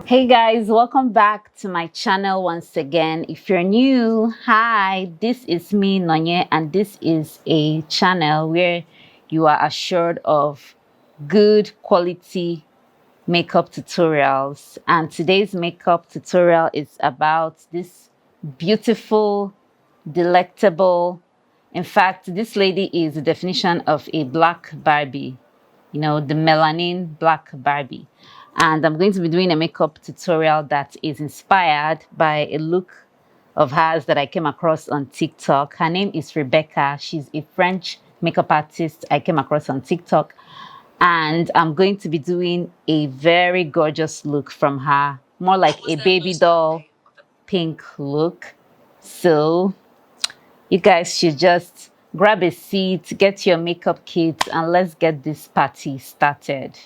Hey guys, welcome back to my channel once again. If you're new, hi, this is me, Nonye, and this is a channel where you are assured of good quality makeup tutorials. And today's makeup tutorial is about this beautiful, delectable, in fact, this lady is the definition of a black Barbie, you know, the melanin black Barbie. And I'm going to be doing a makeup tutorial that is inspired by a look of hers that I came across on TikTok. Her name is Rebecca. She's a French makeup artist I came across on TikTok. And I'm going to be doing a very gorgeous look from her, more like a baby doll pink look. So you guys should just grab a seat, get your makeup kit, and let's get this party started.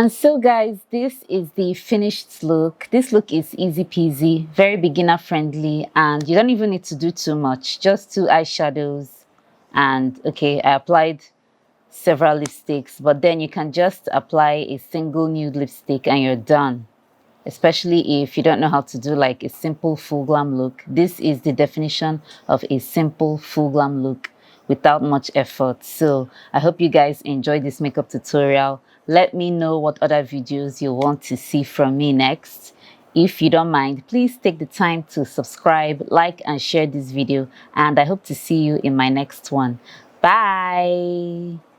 And so guys, this is the finished look. This look is easy peasy, very beginner friendly, and you don't even need to do too much. Just two eyeshadows. And okay, I applied several lipsticks, but then you can just apply a single nude lipstick and you're done. Especially if you don't know how to do like a simple full glam look. This is the definition of a simple full glam look without much effort. So I hope you guys enjoyed this makeup tutorial. Let me know what other videos you want to see from me next. If you don't mind, please take the time to subscribe, like, and share this video. And I hope to see you in my next one. Bye!